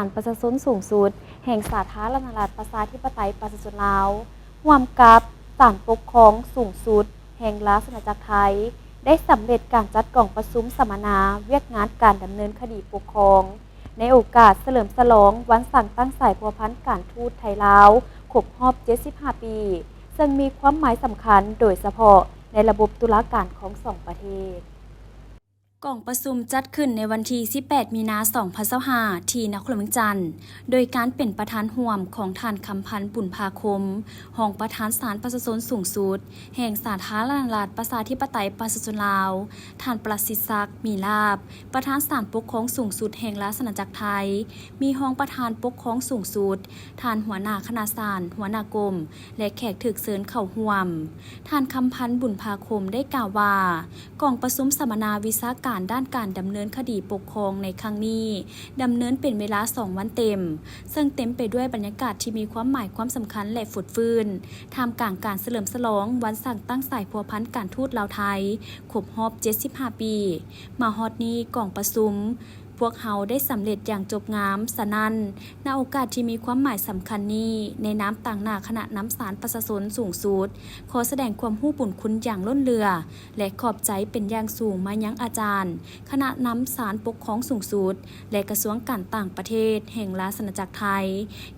ลประชาชนสูงสุดแห่งสาธารณรัฐประชาธิปไตยประชาชนลาวร่วมกับศาลปกครองสูงสุดแห่งราชอาณาจักรไทยได้สำเร็จการจัดกล่องประชุมสัมมนาเวียกงานการดำเนินคดีปกครองในโอกาสเฉลิมฉลองวันสั่งตั้งสายพัวพันการทูตไทยลาวครบรอบ 75 ปีซึ่งมีความหมายสำคัญโดยเฉพาะในระบบตุลาการของสองประเทศกล่องประชุมจัดขึ้นในวันที่ 18 มีนาคม 2025 ที่นครเวียงจันทน์โดยการเป็นประธานร่วมของท่านคำพันธ์บุญภาคมรองประธานศาลประชาชนสูงสุดแห่งสาธารณรัฐประชาธิปไตยประชาชนลาวท่านประสิทธิ์ศักดิ์มีลาภประธานศาลปกครองสูงสุดแห่งราชอาณาจักรไทยมีรองประธานปกครองสูงสุดท่านหัวหน้าคณะศาลหัวหน้ากรมและแขกถูกเชิญเข้าร่วมท่านคำพันธ์บุญภาคมได้กล่าวว่ากล่องประชุมสัมมนาวิชาการด้านการดำเนินคดีปกครองในครั้งนี้ดำเนินเป็นเวลา 2 วันเต็มซึ่งเต็มไปด้วยบรรยากาศที่มีความหมายความสำคัญและฝุดฟื้นท่ามกลางการเฉลิมฉลองวันสั่งตั้งสายพัวพันการทูตลาวไทยครบรอบ 75 ปีมาฮอดนี้กล่องประชุมพวกเขาได้สำเร็จอย่างจบงามสนั่นณโอกาสที่มีความหมายสำคัญนี้ในน้ำต่างหน้าคณะน้ำสารประชาชนสูงสุดขอแสดงความรู้บุญคุณอย่างล้นเรือและขอบใจเป็นอย่างสูงมายังอาจารย์คณะน้ำสารปกครองสูงสุดและกระทรวงการต่างประเทศแห่งราชอาณาจักรไทย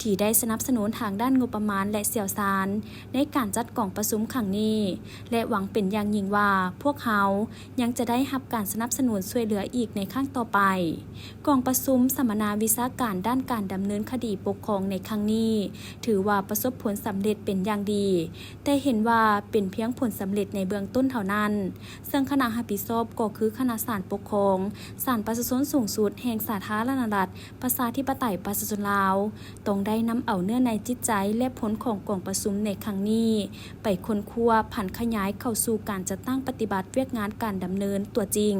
ที่ได้สนับสนุนทางด้านงบประมาณและเสี่ยวสารในการจัดกล่องประชุมครั้งนี้และหวังเป็นอย่างยิ่งว่าพวกเขายังจะได้รับการสนับสนุนช่วยเหลืออีกในครั้งต่อไปกองประชุมสัมมนาวิชาการด้านการดำเนินคดีปกครองในครั้งนี้ถือว่าประสบผลสำเร็จเป็นอย่างดีแต่เห็นว่าเป็นเพียงผลสำเร็จในเบื้องต้นเท่านั้นซึ่งคณะรับผิดชอบก็คือคณะศาลปกครองศาลประชาชนสูงสุดแห่งสาธารณรัฐประชาธิปไตยประชาชนลาวต้องได้นำเอาเนื้อในจิตใจและผลของกองประชุมในครั้งนี้ไปค้นคว้าผันขยายเข้าสู่การจัดตั้งปฏิบัติเวียกงานการดำเนินตัวจริง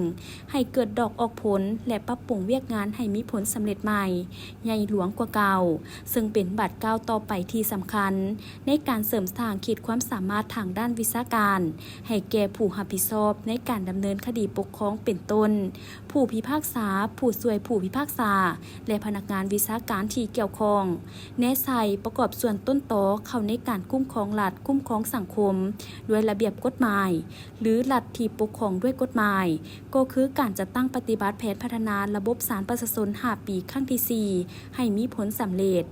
ให้เกิดดอกออกผลและปรับปรุงเวียกงานให้มีผลสำเร็จใหม่ใหญ่หลวงกว่าเก่าซึ่งเป็นบัตรก้าวต่อไปที่สำคัญในการเสริมสร้างขีดความสามารถทางด้านวิชาการให้แก่ผู้รับผิดชอบในการดำเนินคดีปกครองเป็นต้นผู้พิพากษาผู้ช่วยผู้พิพากษาและพนักงานวิชาการที่เกี่ยวข้องแนะใส่ประกอบส่วนต้นต่อเข้าในการคุ้มครองรัฐคุ้มครองสังคมด้วยระเบียบกฎหมายหรือรัฐที่ปกครองด้วยกฎหมายก็คือการจัดตั้งปฏิบัติแผนพัฒนาระบบศาลประชาชน5 ปีครั้งที่ 4ให้มีผลสำเร็จ